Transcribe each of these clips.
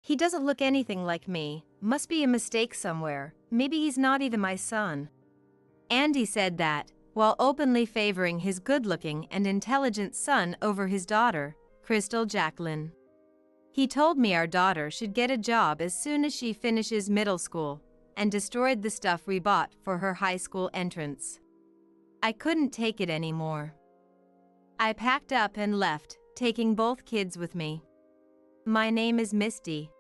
He doesn't look anything like me. Must be a mistake somewhere. Maybe he's not even my son." Andy said that, while openly favoring his good-looking and intelligent son over his daughter, Crystal Jacqueline. He told me our daughter should get a job as soon as she finishes middle school, and destroyed the stuff we bought for her high school entrance. I couldn't take it anymore. I packed up and left, taking both kids with me. My name is Misty.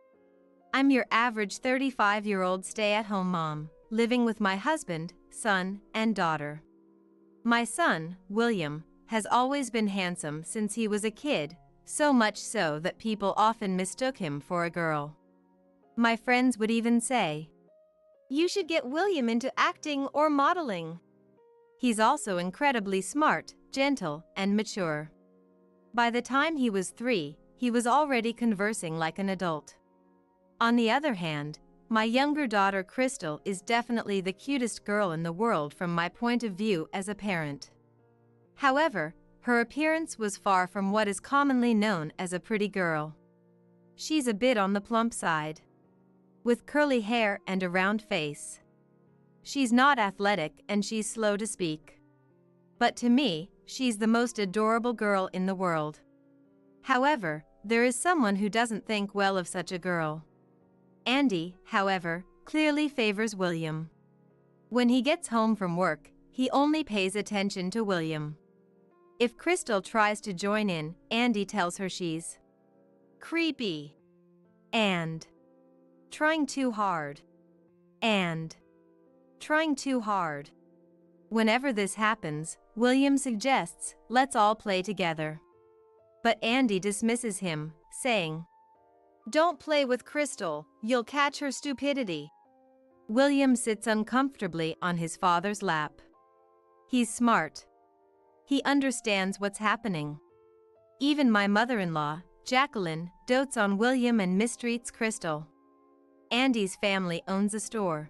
I'm your average 35-year-old stay-at-home mom, living with my husband, son, and daughter. My son, William, has always been handsome since he was a kid, so much so that people often mistook him for a girl. My friends would even say, "You should get William into acting or modeling." He's also incredibly smart, gentle, and mature. By the time he was 3, he was already conversing like an adult. On the other hand, my younger daughter Crystal is definitely the cutest girl in the world from my point of view as a parent. However, her appearance was far from what is commonly known as a pretty girl. She's a bit on the plump side, with curly hair and a round face. She's not athletic and she's slow to speak. But to me, she's the most adorable girl in the world. However, there is someone who doesn't think well of such a girl. Andy, however, clearly favors William. When he gets home from work, he only pays attention to William. If Crystal tries to join in, Andy tells her she's creepy and trying too hard and trying too hard. Whenever this happens, William suggests, "Let's all play together." But Andy dismisses him, saying, "Don't play with Crystal, you'll catch her stupidity." William sits uncomfortably on his father's lap. He's smart. He understands what's happening. Even my mother-in-law, Jacqueline, dotes on William and mistreats Crystal. Andy's family owns a store.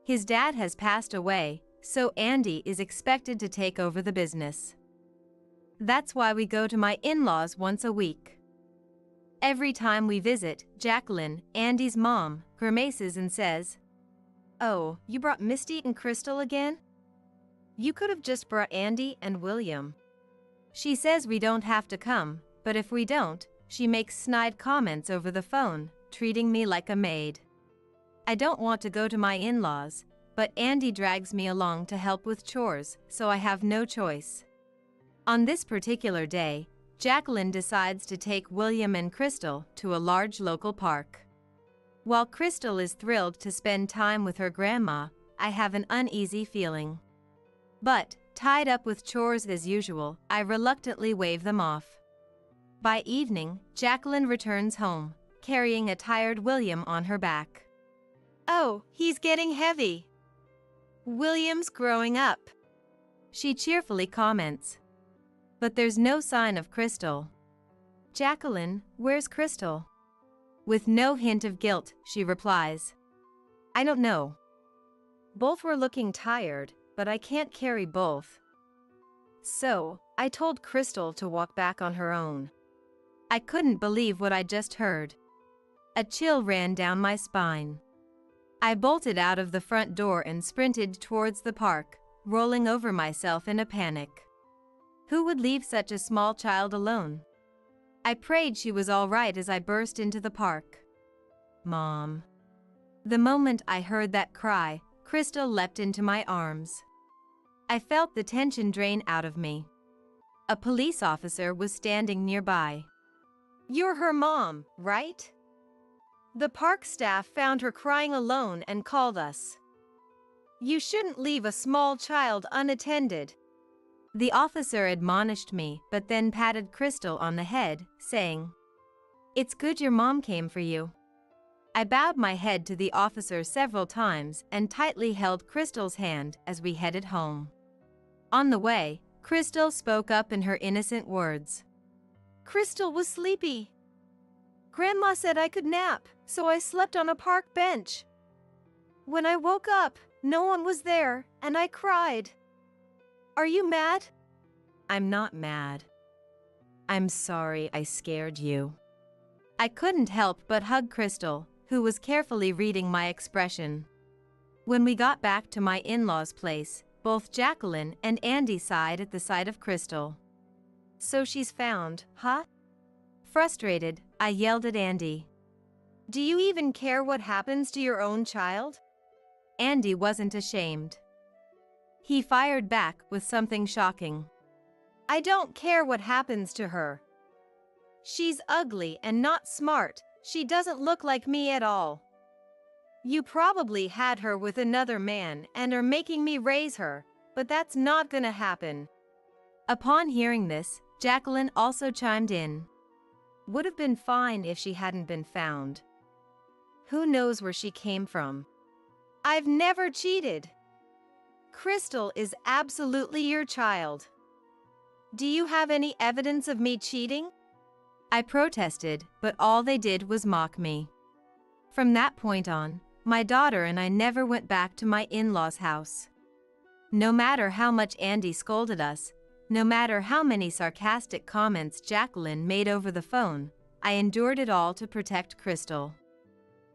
His dad has passed away, so Andy is expected to take over the business. That's why we go to my in-laws once a week. Every time we visit, Jacqueline, Andy's mom, grimaces and says, "Oh, you brought Misty and Crystal again? You could have just brought Andy and William." She says we don't have to come, but if we don't, she makes snide comments over the phone, treating me like a maid. I don't want to go to my in-laws, but Andy drags me along to help with chores, so I have no choice. On this particular day, Jacqueline decides to take William and Crystal to a large local park. While Crystal is thrilled to spend time with her grandma, I have an uneasy feeling. But, tied up with chores as usual, I reluctantly wave them off. By evening, Jacqueline returns home, carrying a tired William on her back. "Oh, he's getting heavy. William's growing up," she cheerfully comments. But there's no sign of Crystal. "Jacqueline, where's Crystal?" With no hint of guilt, she replies, "I don't know. Both were looking tired, but I can't carry both. So, I told Crystal to walk back on her own." I couldn't believe what I just heard. A chill ran down my spine. I bolted out of the front door and sprinted towards the park, rolling over myself in a panic. Who would leave such a small child alone? I prayed she was all right as I burst into the park. "Mom." The moment I heard that cry, Crystal leapt into my arms. I felt the tension drain out of me. A police officer was standing nearby. "You're her mom, right? The park staff found her crying alone and called us. You shouldn't leave a small child unattended." The officer admonished me, but then patted Crystal on the head, saying, "It's good your mom came for you." I bowed my head to the officer several times and tightly held Crystal's hand as we headed home. On the way, Crystal spoke up in her innocent words. "Crystal was sleepy. Grandma said I could nap, so I slept on a park bench. When I woke up, no one was there, and I cried. Are you mad?" "I'm not mad. I'm sorry I scared you." I couldn't help but hug Crystal, who was carefully reading my expression. When we got back to my in-laws' place, both Jacqueline and Andy sighed at the sight of Crystal. "So she's found, huh?" Frustrated, I yelled at Andy. "Do you even care what happens to your own child?" Andy wasn't ashamed. He fired back with something shocking. "I don't care what happens to her. She's ugly and not smart. She doesn't look like me at all. You probably had her with another man and are making me raise her, but that's not gonna happen." Upon hearing this, Jacqueline also chimed in. "Would have been fine if she hadn't been found. Who knows where she came from? I've never cheated. Crystal is absolutely your child. Do you have any evidence of me cheating?" I protested, but all they did was mock me. From that point on, my daughter and I never went back to my in-laws' house. No matter how much Andy scolded us, no matter how many sarcastic comments Jacqueline made over the phone, I endured it all to protect Crystal.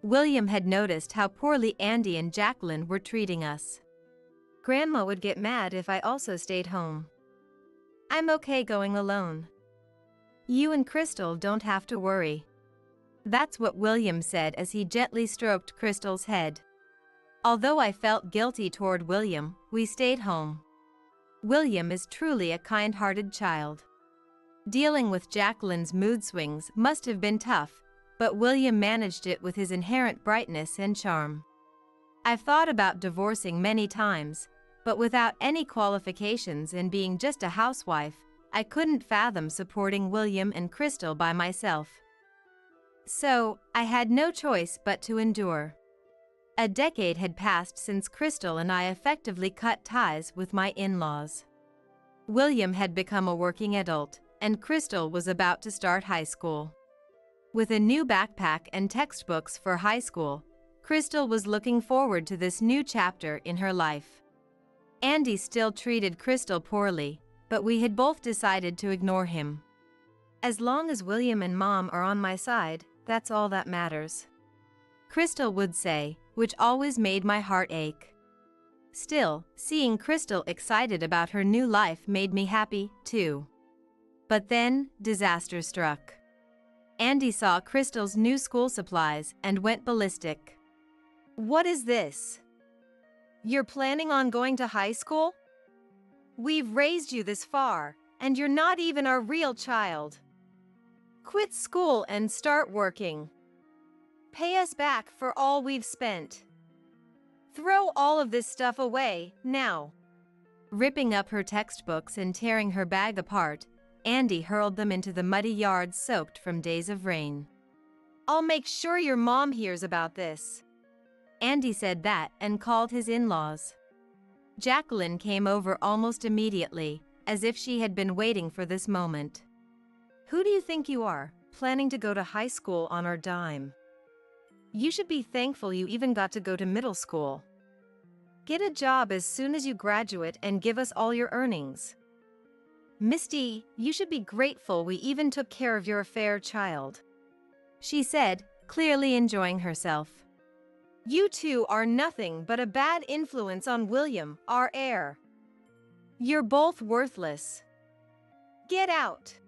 William had noticed how poorly Andy and Jacqueline were treating us. "Grandma would get mad if I also stayed home. I'm okay going alone. You and Crystal don't have to worry." That's what William said as he gently stroked Crystal's head. Although I felt guilty toward William, we stayed home. William is truly a kind-hearted child. Dealing with Jacqueline's mood swings must have been tough, but William managed it with his inherent brightness and charm. I've thought about divorcing many times, but without any qualifications and being just a housewife, I couldn't fathom supporting William and Crystal by myself. So, I had no choice but to endure. A decade had passed since Crystal and I effectively cut ties with my in-laws. William had become a working adult, and Crystal was about to start high school. With a new backpack and textbooks for high school, Crystal was looking forward to this new chapter in her life. Andy still treated Crystal poorly, but we had both decided to ignore him. "As long as William and Mom are on my side, that's all that matters," Crystal would say, which always made my heart ache. Still, seeing Crystal excited about her new life made me happy, too. But then, disaster struck. Andy saw Crystal's new school supplies and went ballistic. "What is this? You're planning on going to high school? We've raised you this far, and you're not even our real child. Quit school and start working. Pay us back for all we've spent. Throw all of this stuff away, now." Ripping up her textbooks and tearing her bag apart, Andy hurled them into the muddy yard soaked from days of rain. "I'll make sure your mom hears about this." Andy said that and called his in-laws. Jacqueline came over almost immediately, as if she had been waiting for this moment. "Who do you think you are, planning to go to high school on our dime? You should be thankful you even got to go to middle school. Get a job as soon as you graduate and give us all your earnings. Misty, you should be grateful we even took care of your affair child," she said, clearly enjoying herself. "You two are nothing but a bad influence on William, our heir. You're both worthless. Get out."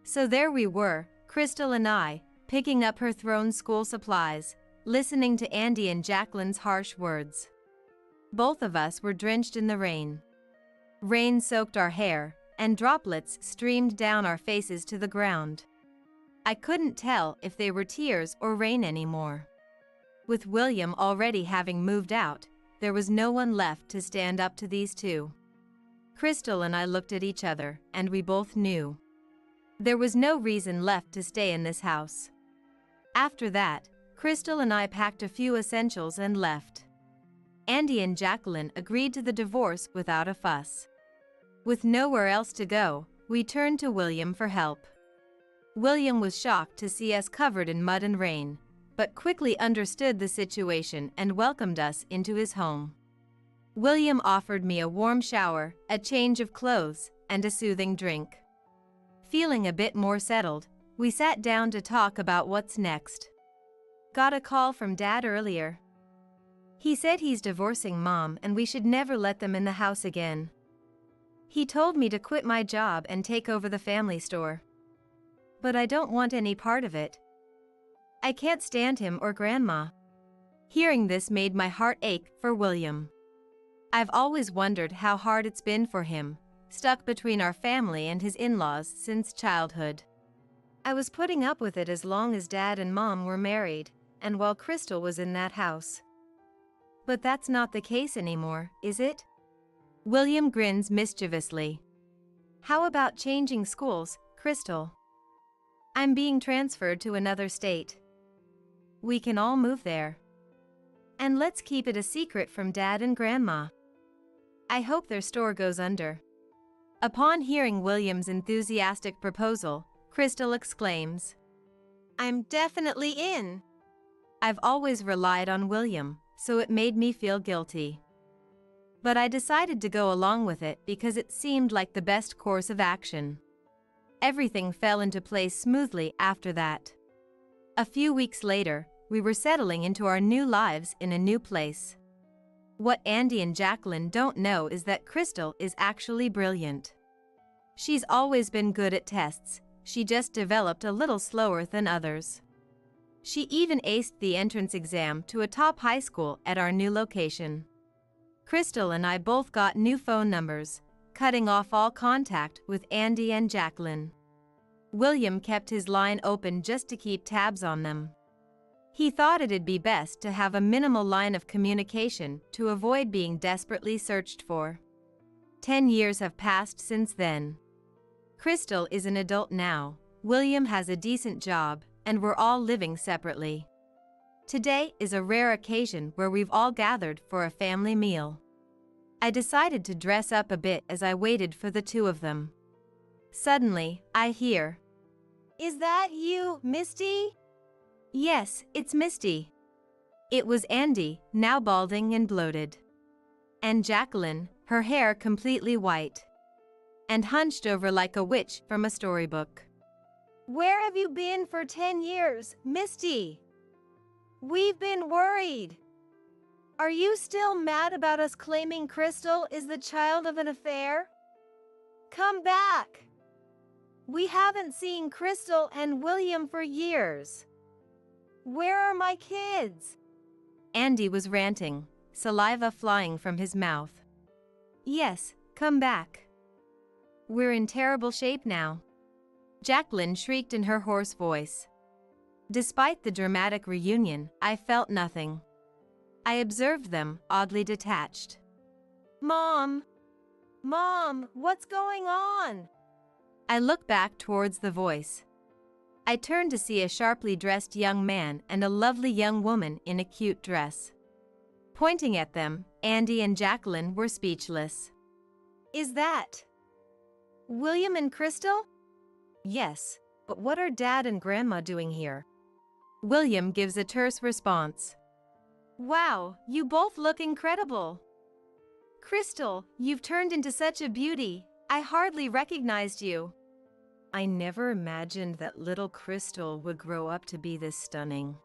So there we were, Crystal and I, picking up her thrown school supplies, listening to Andy and Jacqueline's harsh words. Both of us were drenched in the rain. Rain soaked our hair, and droplets streamed down our faces to the ground. I couldn't tell if they were tears or rain anymore. With William already having moved out, there was no one left to stand up to these two. Crystal and I looked at each other, and we both knew. There was no reason left to stay in this house. After that, Crystal and I packed a few essentials and left. Andy and Jacqueline agreed to the divorce without a fuss. With nowhere else to go, we turned to William for help. William was shocked to see us covered in mud and rain, but quickly understood the situation and welcomed us into his home. William offered me a warm shower, a change of clothes, and a soothing drink. Feeling a bit more settled, We sat down to talk about what's next. Got a call from Dad earlier. He said he's divorcing Mom and we should never let them in the house again. He told me to quit my job and take over the family store. But I don't want any part of it. I can't stand him or Grandma. Hearing this made my heart ache for William. I've always wondered how hard it's been for him, stuck between our family and his in-laws since childhood. I was putting up with it as long as Dad and Mom were married, and while Crystal was in that house. But that's not the case anymore, is it? William grins mischievously. How about changing schools, Crystal? I'm being transferred to another state. We can all move there. And let's keep it a secret from Dad and Grandma. I hope their store goes under. Upon hearing William's enthusiastic proposal, Crystal exclaims, I'm definitely in. I've always relied on William, so it made me feel guilty. But I decided to go along with it because it seemed like the best course of action. Everything fell into place smoothly after that. A few weeks later, we were settling into our new lives in a new place. What Andy and Jacqueline don't know is that Crystal is actually brilliant. She's always been good at tests, she just developed a little slower than others. She even aced the entrance exam to a top high school at our new location. Crystal and I both got new phone numbers, cutting off all contact with Andy and Jacqueline. William kept his line open just to keep tabs on them. He thought it'd be best to have a minimal line of communication to avoid being desperately searched for. 10 years have passed since then. Crystal is an adult now, William has a decent job, and we're all living separately. Today is a rare occasion where we've all gathered for a family meal. I decided to dress up a bit as I waited for the two of them. Suddenly, I hear, Is that you, Misty? Yes, it's Misty. It was Andy, now balding and bloated. And Jacqueline, her hair completely white. And hunched over like a witch from a storybook. Where have you been for 10 years, Misty? We've been worried. Are you still mad about us claiming Crystal is the child of an affair? Come back. We haven't seen Crystal and William for years. Where are my kids? Andy was ranting, saliva flying from his mouth. Yes, come back. We're in terrible shape now. Jacqueline shrieked in her hoarse voice. Despite the dramatic reunion, I felt nothing. I observed them, oddly detached. Mom! Mom, what's going on? I looked back towards the voice. I turned to see a sharply dressed young man and a lovely young woman in a cute dress. Pointing at them, Andy and Jacqueline were speechless. Is that William and Crystal? Yes, but what are Dad and Grandma doing here? William gives a terse response. Wow, you both look incredible. Crystal, you've turned into such a beauty, I hardly recognized you. I never imagined that little Crystal would grow up to be this stunning.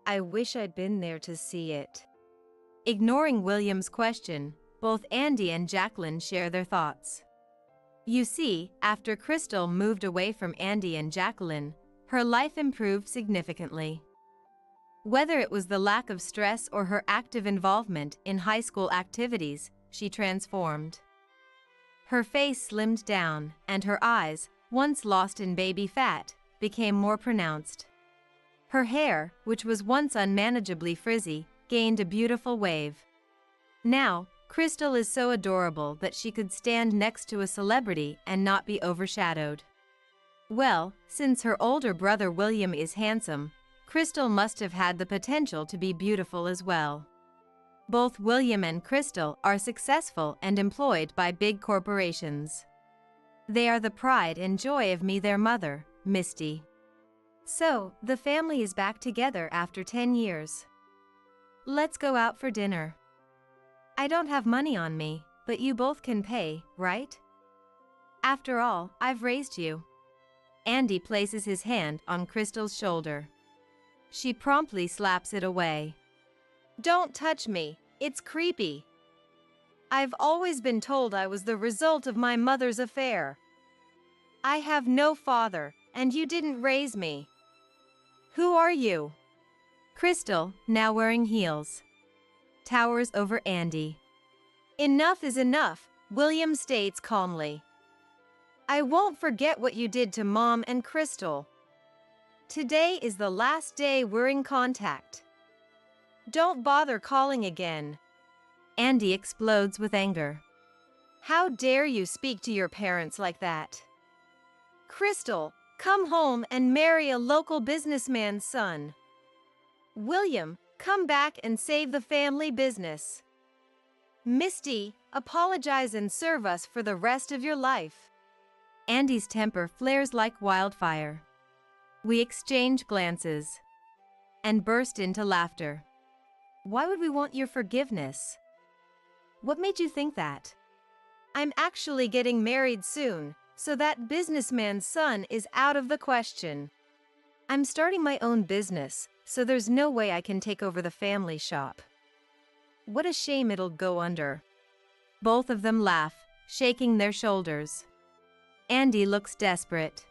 I wish I'd been there to see it. Ignoring William's question, both Andy and Jacqueline share their thoughts. You see, after Crystal moved away from Andy and Jacqueline, her life improved significantly. Whether it was the lack of stress or her active involvement in high school activities, she transformed. Her face slimmed down, and her eyes, once lost in baby fat, became more pronounced. Her hair, which was once unmanageably frizzy, gained a beautiful wave. Now, Crystal is so adorable that she could stand next to a celebrity and not be overshadowed. Well, since her older brother William is handsome, Crystal must have had the potential to be beautiful as well. Both William and Crystal are successful and employed by big corporations. They are the pride and joy of me, their mother, Misty. So, the family is back together after 10 years. Let's go out for dinner. I don't have money on me, but you both can pay, right? After all, I've raised you. Andy places his hand on Crystal's shoulder. She promptly slaps it away. Don't touch me, it's creepy. I've always been told I was the result of my mother's affair. I have no father, and you didn't raise me. Who are you? Crystal, now wearing heels, towers over Andy. Enough is enough, William states calmly. I won't forget what you did to Mom and Crystal. Today is the last day we're in contact. Don't bother calling again. Andy explodes with anger. How dare you speak to your parents like that? Crystal, come home and marry a local businessman's son. William, come back and save the family business. Misty, apologize and serve us for the rest of your life. Andy's temper flares like wildfire. We exchange glances and burst into laughter. Why would we want your forgiveness? What made you think that? I'm actually getting married soon, so that businessman's son is out of the question. I'm starting my own business, so there's no way I can take over the family shop. What a shame it'll go under. Both of them laugh, shaking their shoulders. Andy looks desperate.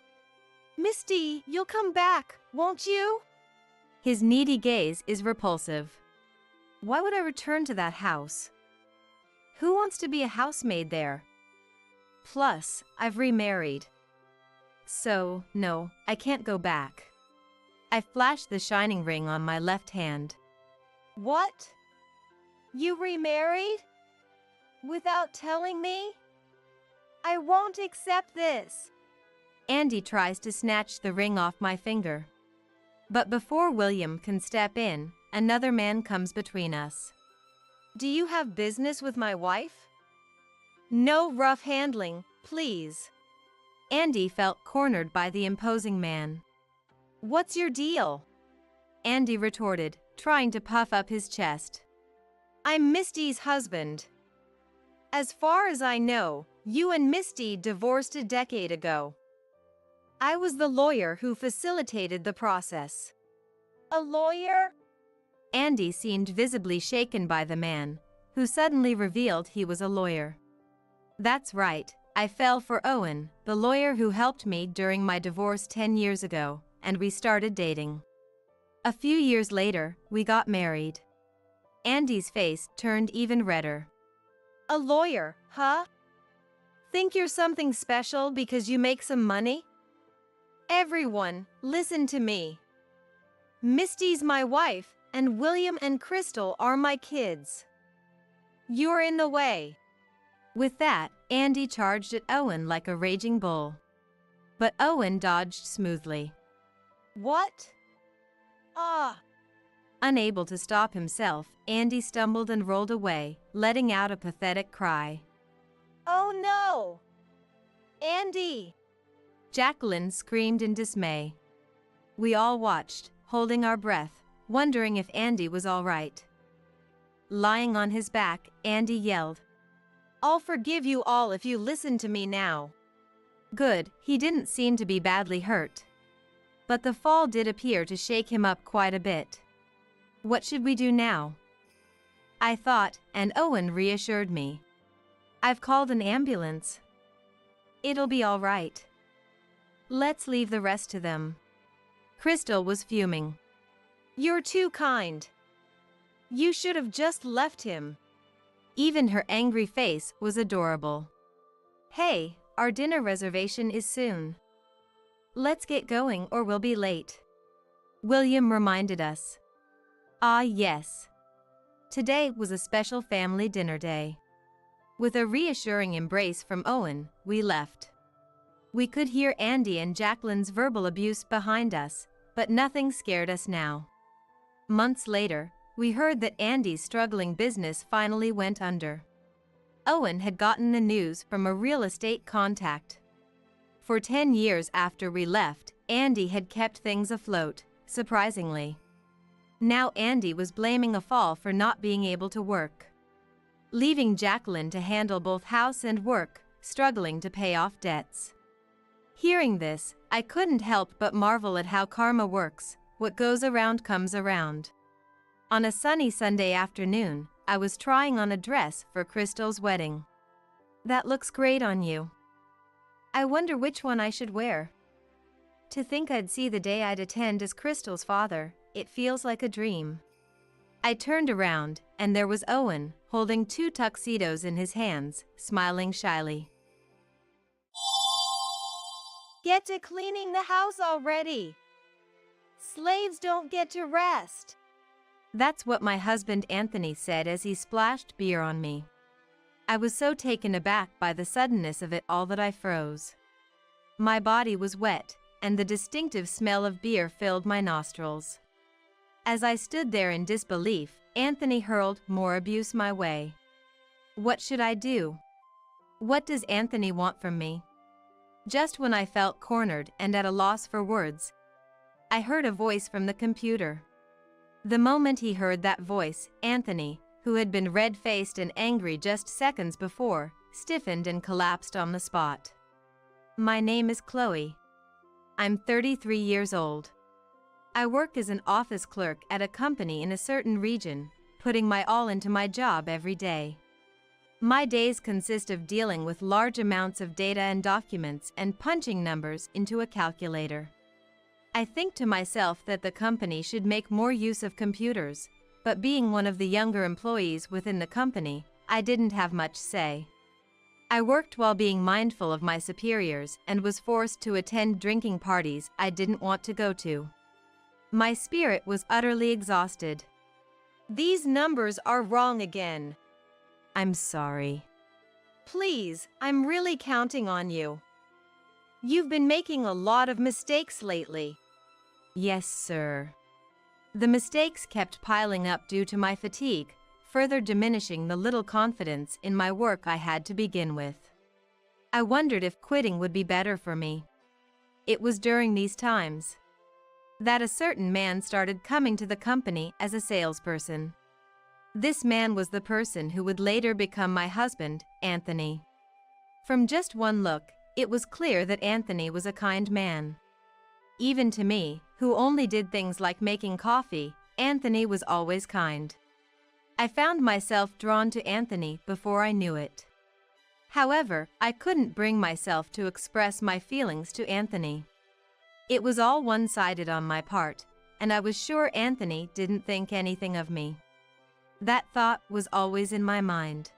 Misty, you'll come back, won't you? His needy gaze is repulsive. Why would I return to that house? Who wants to be a housemaid there? Plus, I've remarried. So, no, I can't go back. I flash the shining ring on my left hand. What? You remarried? Without telling me? I won't accept this. Andy tries to snatch the ring off my finger. But before William can step in, another man comes between us. Do you have business with my wife? No rough handling, please. Andy felt cornered by the imposing man. What's your deal? Andy retorted, trying to puff up his chest. I'm Misty's husband. As far as I know, you and Misty divorced a decade ago. I was the lawyer who facilitated the process. A lawyer? Andy seemed visibly shaken by the man, who suddenly revealed he was a lawyer. That's right, I fell for Owen, the lawyer who helped me during my divorce 10 years ago, and we started dating. A few years later, we got married. Andy's face turned even redder. A lawyer, huh? Think you're something special because you make some money? Everyone, listen to me. Misty's my wife, and William and Crystal are my kids. You're in the way. With that, Andy charged at Owen like a raging bull. But Owen dodged smoothly. What? Ah! Unable to stop himself, Andy stumbled and rolled away, letting out a pathetic cry. Oh no! Andy! Jacqueline screamed in dismay. We all watched, holding our breath, wondering if Andy was all right. Lying on his back, Andy yelled, I'll forgive you all if you listen to me now. Good, he didn't seem to be badly hurt. But the fall did appear to shake him up quite a bit. What should we do now? I thought, and Owen reassured me. I've called an ambulance. It'll be all right. Let's leave the rest to them. Crystal was fuming. You're too kind. You should have just left him. Even her angry face was adorable. Hey, our dinner reservation is soon. Let's get going or we'll be late. William reminded us. Ah, yes. Today was a special family dinner day. With a reassuring embrace from Owen, we left. We could hear Andy and Jacqueline's verbal abuse behind us, but nothing scared us now. Months later, we heard that Andy's struggling business finally went under. Owen had gotten the news from a real estate contact. For 10 years after we left, Andy had kept things afloat, surprisingly. Now Andy was blaming a fall for not being able to work, leaving Jacqueline to handle both house and work, struggling to pay off debts. Hearing this, I couldn't help but marvel at how karma works. What goes around comes around. On a sunny Sunday afternoon, I was trying on a dress for Crystal's wedding. "That looks great on you. I wonder which one I should wear." To think I'd see the day I'd attend as Crystal's father, it feels like a dream. I turned around, and there was Owen, holding 2 tuxedos in his hands, smiling shyly. "Get to cleaning the house already. Slaves don't get to rest." That's what my husband Anthony said as he splashed beer on me. I was so taken aback by the suddenness of it all that I froze. My body was wet, and the distinctive smell of beer filled my nostrils. As I stood there in disbelief, Anthony hurled more abuse my way. What should I do? What does Anthony want from me? Just when I felt cornered and at a loss for words, I heard a voice from the computer. The moment he heard that voice, Anthony, who had been red-faced and angry just seconds before, stiffened and collapsed on the spot. "My name is Chloe. I'm 33 years old. I work as an office clerk at a company in a certain region, putting my all into my job every day. My days consist of dealing with large amounts of data and documents and punching numbers into a calculator. I think to myself that the company should make more use of computers, but being one of the younger employees within the company, I didn't have much say. I worked while being mindful of my superiors and was forced to attend drinking parties I didn't want to go to. My spirit was utterly exhausted. "These numbers are wrong again." "I'm sorry." "Please, I'm really counting on you. You've been making a lot of mistakes lately." "Yes, sir." The mistakes kept piling up due to my fatigue, further diminishing the little confidence in my work I had to begin with. I wondered if quitting would be better for me. It was during these times that a certain man started coming to the company as a salesperson. This man was the person who would later become my husband, Anthony. From just one look, it was clear that Anthony was a kind man. Even to me, who only did things like making coffee, Anthony was always kind. I found myself drawn to Anthony before I knew it. However, I couldn't bring myself to express my feelings to Anthony. It was all one-sided on my part, and I was sure Anthony didn't think anything of me. That thought was always in my mind.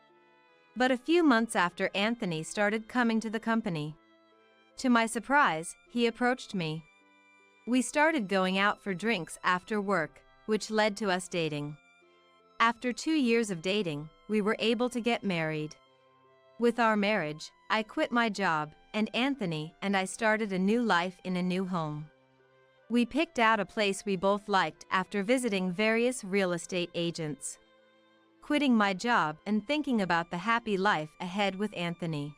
But a few months after Anthony started coming to the company, to my surprise, he approached me. We started going out for drinks after work, which led to us dating. After 2 years of dating, we were able to get married. With our marriage, I quit my job, and Anthony and I started a new life in a new home. We picked out a place we both liked after visiting various real estate agents. Quitting my job and thinking about the happy life ahead with Anthony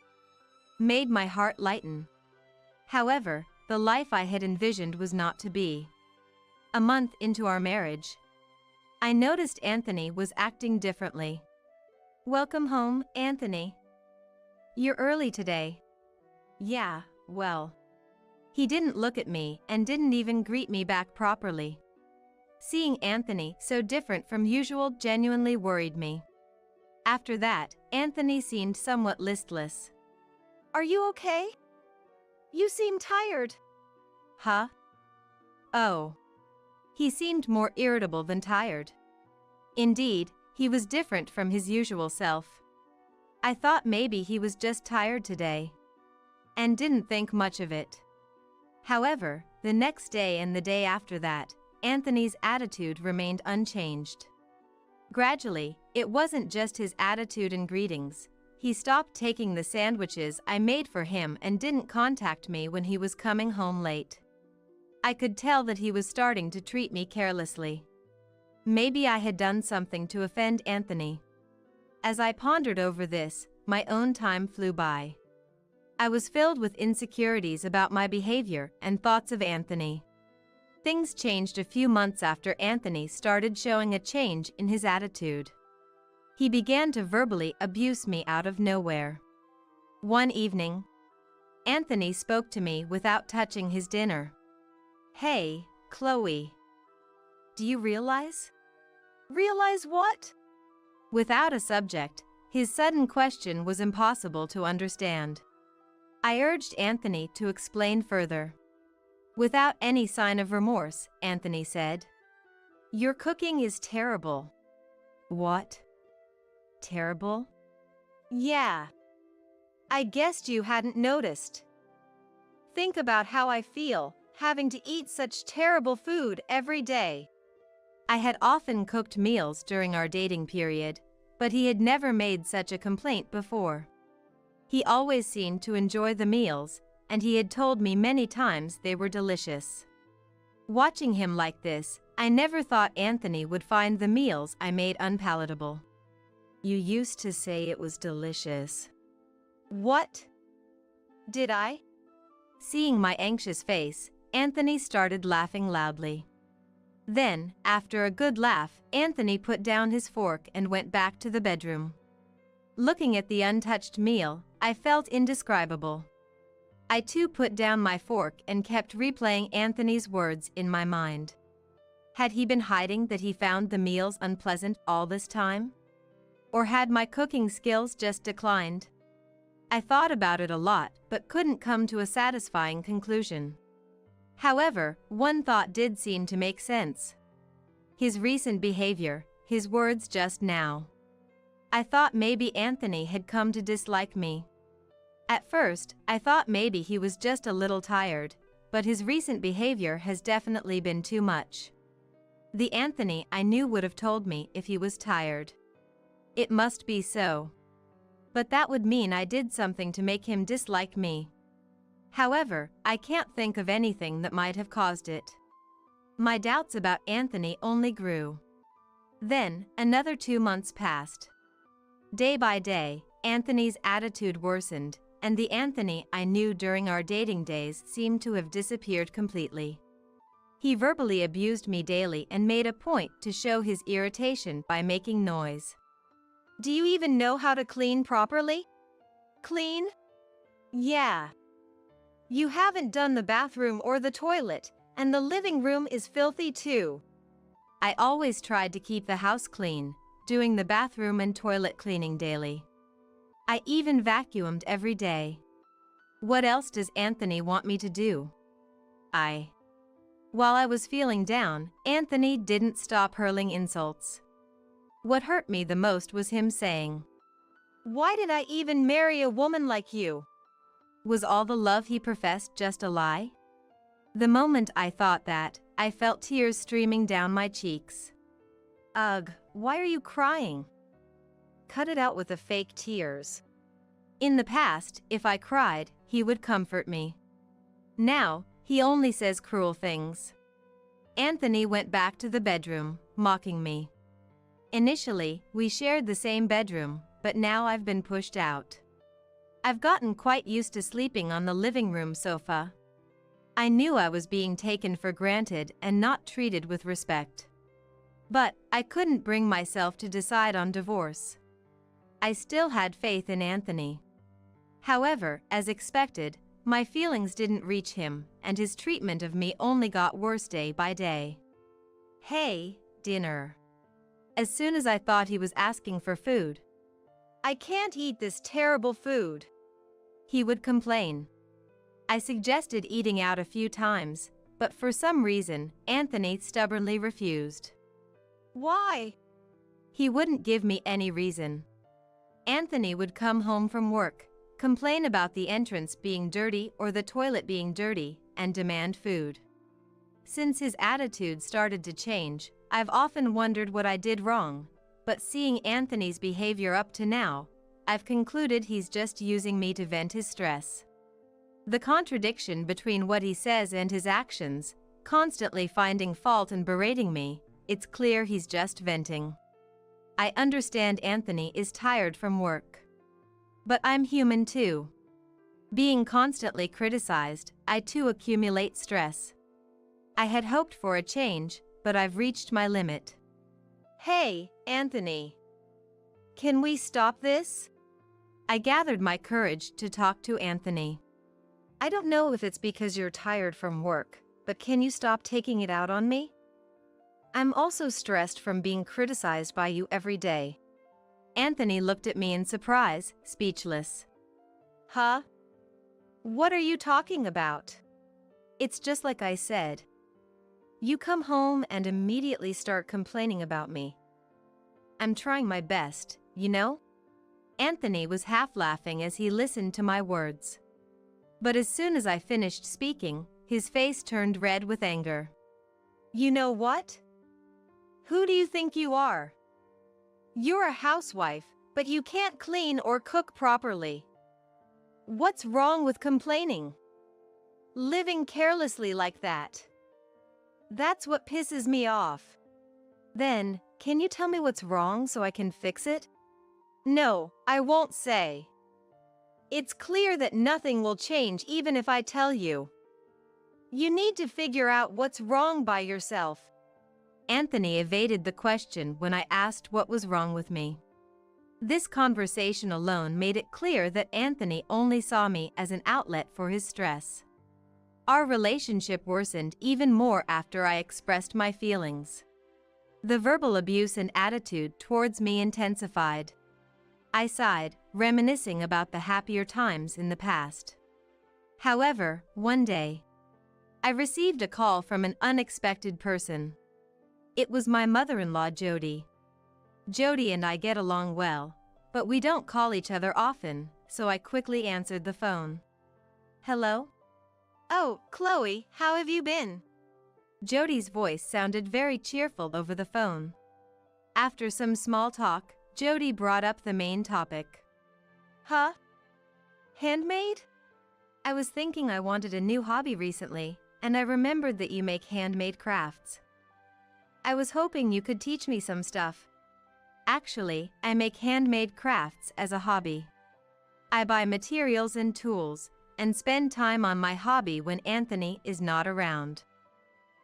made my heart lighten. However, the life I had envisioned was not to be. A month into our marriage, I noticed Anthony was acting differently. "Welcome home, Anthony. You're early today." "Yeah, well." He didn't look at me and didn't even greet me back properly. Seeing Anthony so different from usual genuinely worried me. After that, Anthony seemed somewhat listless. "Are you okay? You seem tired." "Huh? Oh." He seemed more irritable than tired. Indeed, he was different from his usual self. I thought maybe he was just tired today, and didn't think much of it. However, the next day and the day after that, Anthony's attitude remained unchanged. Gradually, it wasn't just his attitude and greetings. He stopped taking the sandwiches I made for him and didn't contact me when he was coming home late. I could tell that he was starting to treat me carelessly. Maybe I had done something to offend Anthony. As I pondered over this, my own time flew by. I was filled with insecurities about my behavior and thoughts of Anthony. Things changed a few months after Anthony started showing a change in his attitude. He began to verbally abuse me out of nowhere. One evening, Anthony spoke to me without touching his dinner. "Hey, Chloe. Do you realize?" "Realize what?" Without a subject, his sudden question was impossible to understand. I urged Anthony to explain further. Without any sign of remorse, Anthony said, "Your cooking is terrible." "What? Terrible?" "Yeah. I guessed you hadn't noticed. Think about how I feel, having to eat such terrible food every day." I had often cooked meals during our dating period, but he had never made such a complaint before. He always seemed to enjoy the meals, and he had told me many times they were delicious. Watching him like this, I never thought Anthony would find the meals I made unpalatable. "You used to say it was delicious." "What? Did I?" Seeing my anxious face, Anthony started laughing loudly. Then, after a good laugh, Anthony put down his fork and went back to the bedroom. Looking at the untouched meal, I felt indescribable. I too put down my fork and kept replaying Anthony's words in my mind. Had he been hiding that he found the meals unpleasant all this time? Or had my cooking skills just declined? I thought about it a lot, but couldn't come to a satisfying conclusion. However, one thought did seem to make sense. His recent behavior, his words just now. I thought maybe Anthony had come to dislike me. At first, I thought maybe he was just a little tired, but his recent behavior has definitely been too much. The Anthony I knew would have told me if he was tired. It must be so. But that would mean I did something to make him dislike me. However, I can't think of anything that might have caused it. My doubts about Anthony only grew. Then, another 2 months passed. Day by day, Anthony's attitude worsened, and the Anthony I knew during our dating days seemed to have disappeared completely. He verbally abused me daily and made a point to show his irritation by making noise. "Do you even know how to clean properly?" "Clean? Yeah. You haven't done the bathroom or the toilet, and the living room is filthy too." I always tried to keep the house clean, doing the bathroom and toilet cleaning daily. I even vacuumed every day. What else does Anthony want me to do? While I was feeling down, Anthony didn't stop hurling insults. What hurt me the most was him saying, "Why did I even marry a woman like you?" Was all the love he professed just a lie? The moment I thought that, I felt tears streaming down my cheeks. "Ugh, why are you crying? Cut it out with the fake tears." In the past, if I cried, he would comfort me. Now, he only says cruel things. Anthony went back to the bedroom, mocking me. Initially, we shared the same bedroom, but now I've been pushed out. I've gotten quite used to sleeping on the living room sofa. I knew I was being taken for granted and not treated with respect. But I couldn't bring myself to decide on divorce. I still had faith in Anthony. However, as expected, my feelings didn't reach him, and his treatment of me only got worse day by day. "Hey, dinner." As soon as I thought he was asking for food. "I can't eat this terrible food," he would complain. I suggested eating out a few times, but for some reason, Anthony stubbornly refused. "Why?" He wouldn't give me any reason. Anthony would come home from work, complain about the entrance being dirty or the toilet being dirty, and demand food. Since his attitude started to change, I've often wondered what I did wrong, but seeing Anthony's behavior up to now, I've concluded he's just using me to vent his stress. The contradiction between what he says and his actions, constantly finding fault and berating me, it's clear he's just venting. I understand Anthony is tired from work. But I'm human too. Being constantly criticized, I too accumulate stress. I had hoped for a change, but I've reached my limit. "Hey, Anthony. Can we stop this?" I gathered my courage to talk to Anthony. I don't know if it's because you're tired from work, but can you stop taking it out on me? I'm also stressed from being criticized by you every day. Anthony looked at me in surprise, speechless. Huh? What are you talking about? It's just like I said. You come home and immediately start complaining about me. I'm trying my best, you know? Anthony was half laughing as he listened to my words. But as soon as I finished speaking, his face turned red with anger. You know what? Who do you think you are? You're a housewife, but you can't clean or cook properly. What's wrong with complaining? Living carelessly like that. That's what pisses me off. Then, can you tell me what's wrong so I can fix it? No, I won't say. It's clear that nothing will change even if I tell you. You need to figure out what's wrong by yourself. Anthony evaded the question when I asked what was wrong with me. This conversation alone made it clear that Anthony only saw me as an outlet for his stress. Our relationship worsened even more after I expressed my feelings. The verbal abuse and attitude towards me intensified. I sighed, reminiscing about the happier times in the past. However, one day, I received a call from an unexpected person. It was my mother-in-law, Jody. Jody and I get along well, but we don't call each other often, so I quickly answered the phone. Hello? Oh, Chloe, how have you been? Jody's voice sounded very cheerful over the phone. After some small talk, Jody brought up the main topic. Huh? Handmade? I was thinking I wanted a new hobby recently, and I remembered that you make handmade crafts. I was hoping you could teach me some stuff. Actually, I make handmade crafts as a hobby. I buy materials and tools, and spend time on my hobby when Anthony is not around.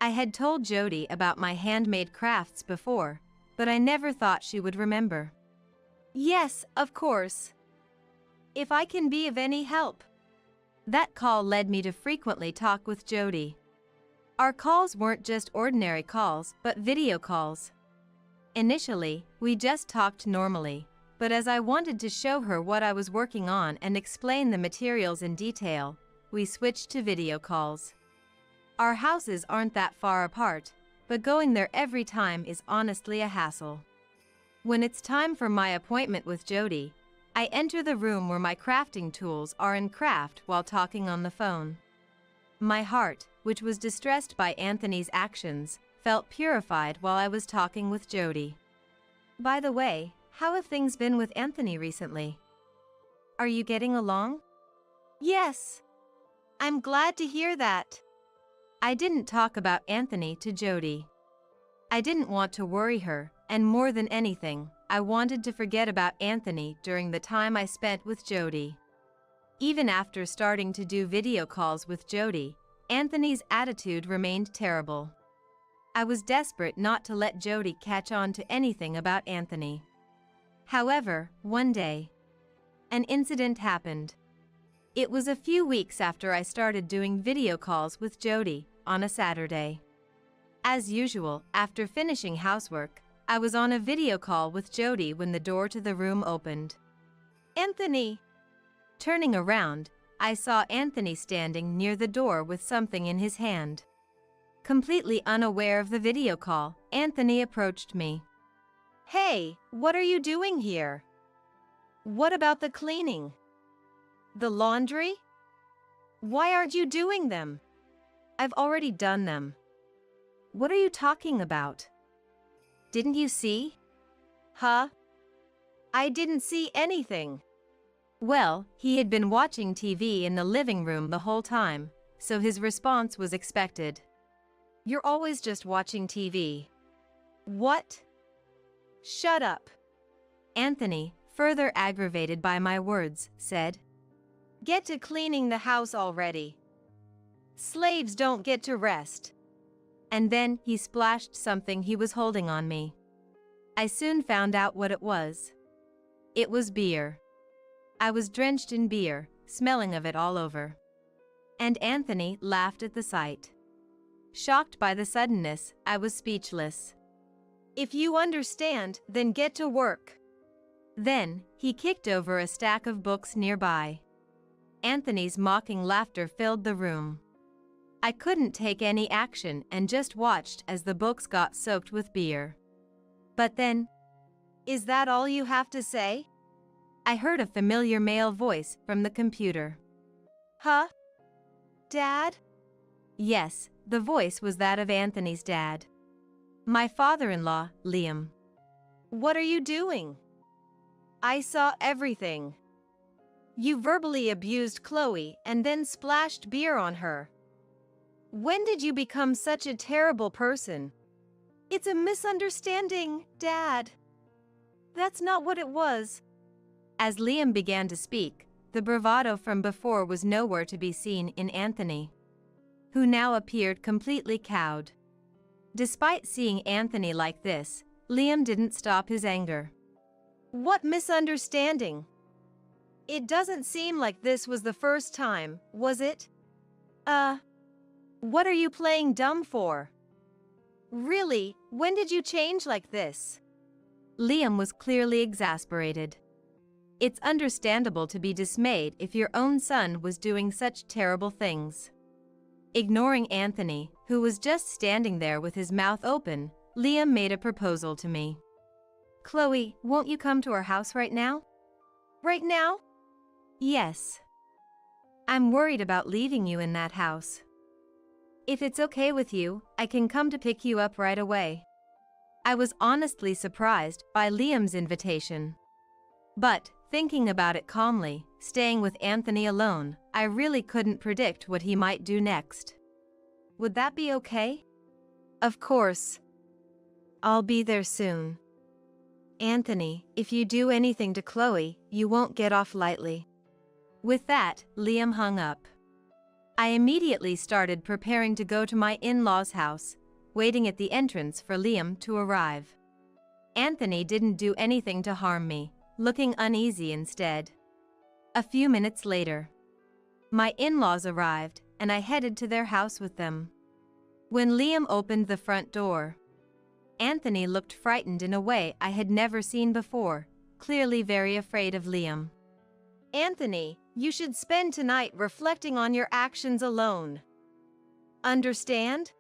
I had told Jody about my handmade crafts before, but I never thought she would remember. Yes, of course. If I can be of any help. That call led me to frequently talk with Jody. Our calls weren't just ordinary calls, but video calls. Initially, we just talked normally, but as I wanted to show her what I was working on and explain the materials in detail, we switched to video calls. Our houses aren't that far apart, but going there every time is honestly a hassle. When it's time for my appointment with Jody, I enter the room where my crafting tools are and craft while talking on the phone. My heart, which was distressed by Anthony's actions, felt purified while I was talking with Jody. By the way, how have things been with Anthony recently? Are you getting along? Yes. I'm glad to hear that. I didn't talk about Anthony to Jody. I didn't want to worry her, and more than anything, I wanted to forget about Anthony during the time I spent with Jody. Even after starting to do video calls with Jody, Anthony's attitude remained terrible. I was desperate not to let Jody catch on to anything about Anthony. However, one day, an incident happened. It was a few weeks after I started doing video calls with Jody on a Saturday. As usual, after finishing housework, I was on a video call with Jody when the door to the room opened. Anthony! Turning around, I saw Anthony standing near the door with something in his hand. Completely unaware of the video call, Anthony approached me. Hey, what are you doing here? What about the cleaning? The laundry? Why aren't you doing them? I've already done them. What are you talking about? Didn't you see? Huh? I didn't see anything. Well, he had been watching TV in the living room the whole time, so his response was expected. You're always just watching TV. What? Shut up. Anthony, further aggravated by my words, said, Get to cleaning the house already. Slaves don't get to rest. And then he splashed something he was holding on me. I soon found out what it was. It was beer. I was drenched in beer, smelling of it all over. and Anthony laughed at the sight. Shocked by the suddenness, I was speechless. "If you understand, then get to work." Then, he kicked over a stack of books nearby. Anthony's mocking laughter filled the room. I couldn't take any action and just watched as the books got soaked with beer. But then, "Is that all you have to say?" I heard a familiar male voice from the computer. "Huh? Dad?" Yes, the voice was that of Anthony's dad. My father-in-law, Liam. "What are you doing?" "I saw everything. You verbally abused Chloe and then splashed beer on her. When did you become such a terrible person?" "It's a misunderstanding, Dad. That's not what it was." As Liam began to speak, the bravado from before was nowhere to be seen in Anthony, who now appeared completely cowed. Despite seeing Anthony like this, Liam didn't stop his anger. "What misunderstanding? It doesn't seem like this was the first time, was it? What are you playing dumb for? Really, when did you change like this?" Liam was clearly exasperated. It's understandable to be dismayed if your own son was doing such terrible things. Ignoring Anthony, who was just standing there with his mouth open, Liam made a proposal to me. "Chloe, won't you come to our house right now?" "Right now?" "Yes. I'm worried about leaving you in that house. If it's okay with you, I can come to pick you up right away." I was honestly surprised by Liam's invitation. But, thinking about it calmly, staying with Anthony alone, I really couldn't predict what he might do next. "Would that be okay?" "Of course. I'll be there soon. Anthony, if you do anything to Chloe, you won't get off lightly." With that, Liam hung up. I immediately started preparing to go to my in-laws' house, waiting at the entrance for Liam to arrive. Anthony didn't do anything to harm me, looking uneasy instead. A few minutes later, my in-laws arrived, and I headed to their house with them. When Liam opened the front door, Anthony looked frightened in a way I had never seen before, clearly very afraid of Liam. "Anthony, you should spend tonight reflecting on your actions alone. Understand?"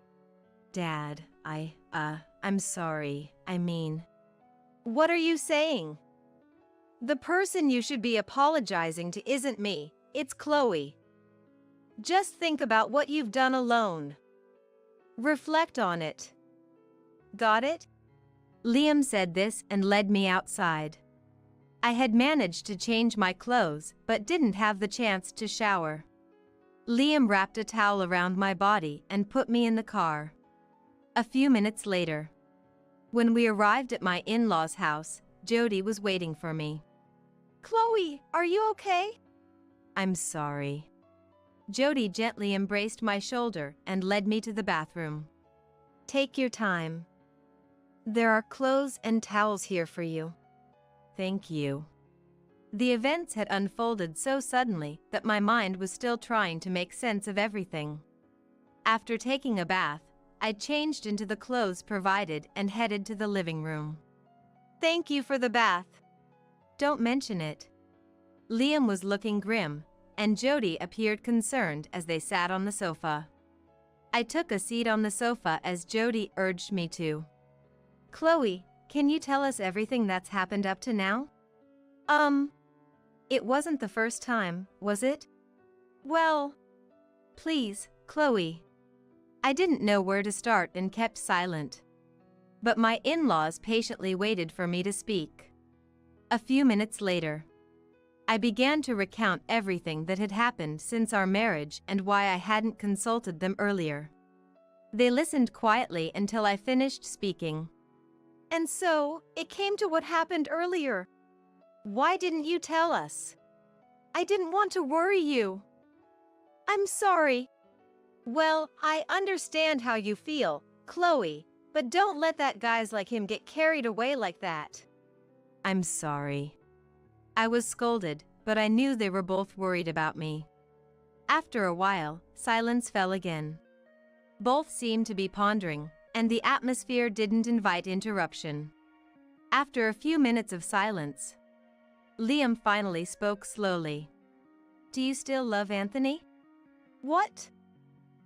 "Dad, I'm sorry, What are you saying? The person you should be apologizing to isn't me, it's Chloe. Just think about what you've done alone. Reflect on it. Got it?" Liam said this and led me outside. I had managed to change my clothes but didn't have the chance to shower. Liam wrapped a towel around my body and put me in the car. A few minutes later, when we arrived at my in-laws' house, Jody was waiting for me. "Chloe, are you okay?" "I'm sorry." Jody gently embraced my shoulder and led me to the bathroom. "Take your time. There are clothes and towels here for you." "Thank you." The events had unfolded so suddenly that my mind was still trying to make sense of everything. After taking a bath, I changed into the clothes provided and headed to the living room. "Thank you for the bath." "Don't mention it." Liam was looking grim, and Jody appeared concerned as they sat on the sofa. I took a seat on the sofa as Jody urged me to. "Chloe, can you tell us everything that's happened up to now?" It wasn't the first time, was it?" "Well, please, Chloe." I didn't know where to start and kept silent. But my in-laws patiently waited for me to speak. A few minutes later, I began to recount everything that had happened since our marriage and why I hadn't consulted them earlier. They listened quietly until I finished speaking. "And so, it came to what happened earlier. Why didn't you tell us?" "I didn't want to worry you." "I'm sorry." "Well, I understand how you feel, Chloe, but don't let that guys like him get carried away like that." "I'm sorry." I was scolded, but I knew they were both worried about me. After a while, silence fell again. Both seemed to be pondering, and the atmosphere didn't invite interruption. After a few minutes of silence, Liam finally spoke slowly. "Do you still love Anthony?" "What?"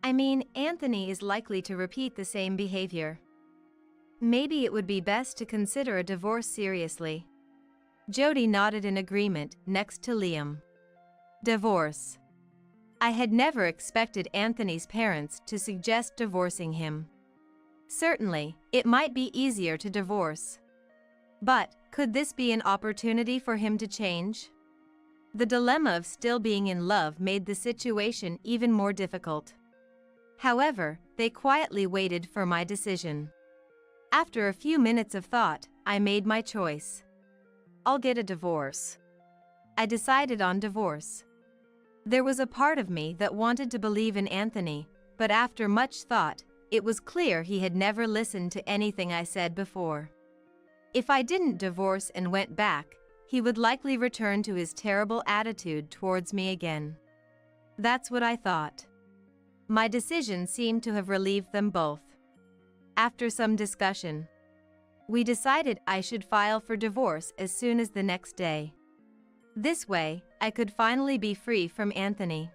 "I mean, Anthony is likely to repeat the same behavior. Maybe it would be best to consider a divorce seriously." Jody nodded in agreement next to Liam. Divorce. I had never expected Anthony's parents to suggest divorcing him. Certainly, it might be easier to divorce. But, could this be an opportunity for him to change? The dilemma of still being in love made the situation even more difficult. However, they quietly waited for my decision. After a few minutes of thought, I made my choice. I'll get a divorce. I decided on divorce. There was a part of me that wanted to believe in Anthony, but after much thought, it was clear he had never listened to anything I said before. If I didn't divorce and went back, he would likely return to his terrible attitude towards me again. That's what I thought. My decision seemed to have relieved them both. After some discussion, we decided I should file for divorce as soon as the next day. This way, I could finally be free from Anthony.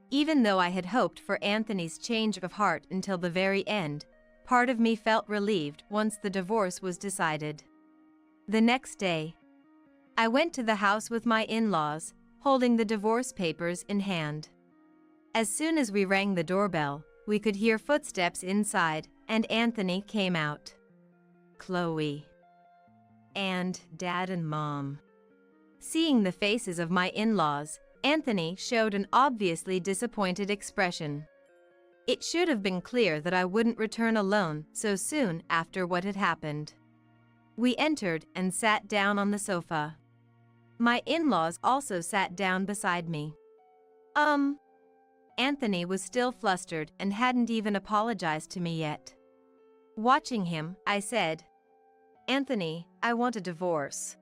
Even though I had hoped for Anthony's change of heart until the very end, part of me felt relieved once the divorce was decided. The next day, I went to the house with my in-laws, holding the divorce papers in hand. As soon as we rang the doorbell, we could hear footsteps inside, and Anthony came out. Chloe. And Dad and Mom. Seeing the faces of my in-laws, Anthony showed an obviously disappointed expression. It should have been clear that I wouldn't return alone so soon after what had happened. We entered and sat down on the sofa. My in-laws also sat down beside me. Anthony was still flustered and hadn't even apologized to me yet. Watching him, I said, "Anthony, I want a divorce."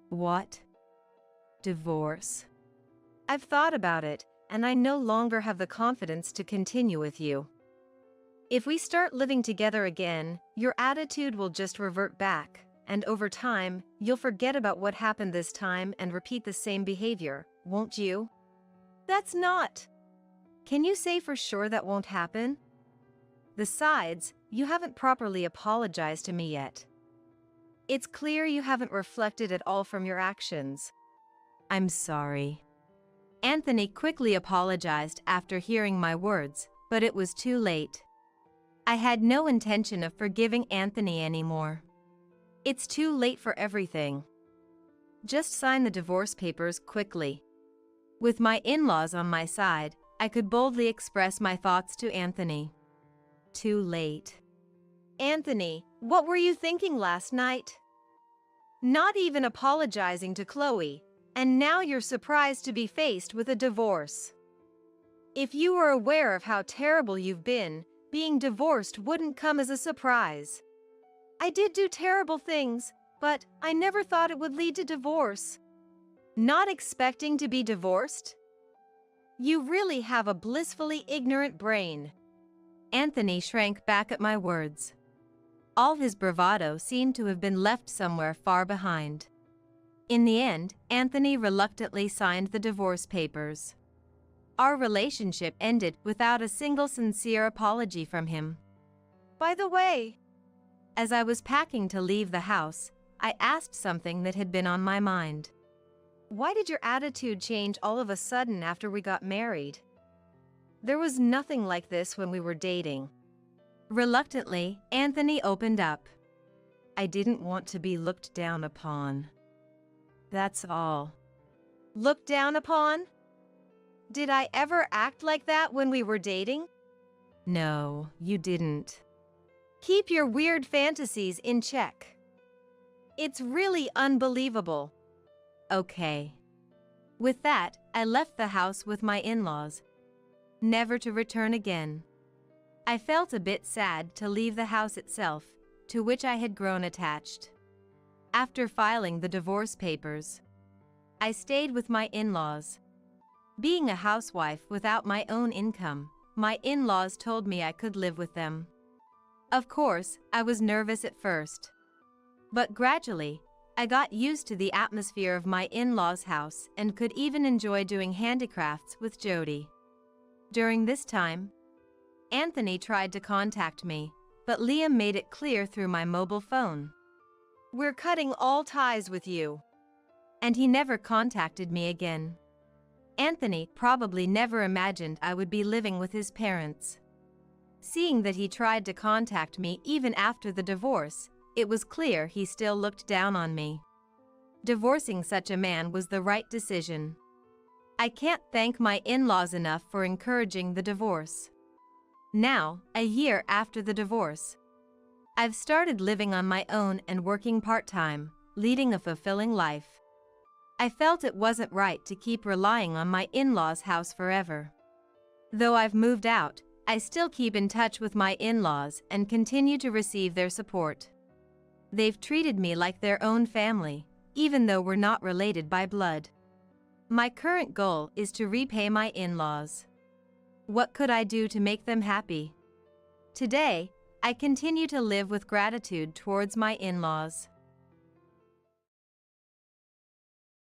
"What? Divorce?" "I've thought about it, and I no longer have the confidence to continue with you. If we start living together again, your attitude will just revert back, and over time, you'll forget about what happened this time and repeat the same behavior, won't you?" "That's not." "Can you say for sure that won't happen? Besides, you haven't properly apologized to me yet. It's clear you haven't reflected at all from your actions." "I'm sorry." Anthony quickly apologized after hearing my words, but it was too late. I had no intention of forgiving Anthony anymore. It's too late for everything. Just sign the divorce papers quickly. With my in-laws on my side, I could boldly express my thoughts to Anthony. Too late. "Anthony, what were you thinking last night? Not even apologizing to Chloe, and now you're surprised to be faced with a divorce. If you were aware of how terrible you've been, being divorced wouldn't come as a surprise. I did do terrible things, but I never thought it would lead to divorce." "Not expecting to be divorced? You really have a blissfully ignorant brain." Anthony shrank back at my words. All his bravado seemed to have been left somewhere far behind. In the end, Anthony reluctantly signed the divorce papers. Our relationship ended without a single sincere apology from him. By the way, as I was packing to leave the house, I asked something that had been on my mind. "Why did your attitude change all of a sudden after we got married? There was nothing like this when we were dating." Reluctantly, Anthony opened up. "I didn't want to be looked down upon. That's all." "Looked down upon? Did I ever act like that when we were dating?" "No, you didn't." "Keep your weird fantasies in check. It's really unbelievable." Okay. With that, I left the house with my in-laws, never to return again. I felt a bit sad to leave the house itself, to which I had grown attached. After filing the divorce papers, I stayed with my in-laws. Being a housewife without my own income, my in-laws told me I could live with them. Of course, I was nervous at first. But gradually, I got used to the atmosphere of my in-laws' house and could even enjoy doing handicrafts with Jody. During this time, Anthony tried to contact me, but Liam made it clear through my mobile phone. "We're cutting all ties with you." And he never contacted me again. Anthony probably never imagined I would be living with his parents. Seeing that he tried to contact me even after the divorce, it was clear he still looked down on me. Divorcing such a man was the right decision. I can't thank my in-laws enough for encouraging the divorce. Now, a year after the divorce, I've started living on my own and working part-time, leading a fulfilling life. I felt it wasn't right to keep relying on my in-laws' house forever. Though I've moved out, I still keep in touch with my in-laws and continue to receive their support. They've treated me like their own family, even though we're not related by blood. My current goal is to repay my in-laws. What could I do to make them happy? Today, I continue to live with gratitude towards my in-laws.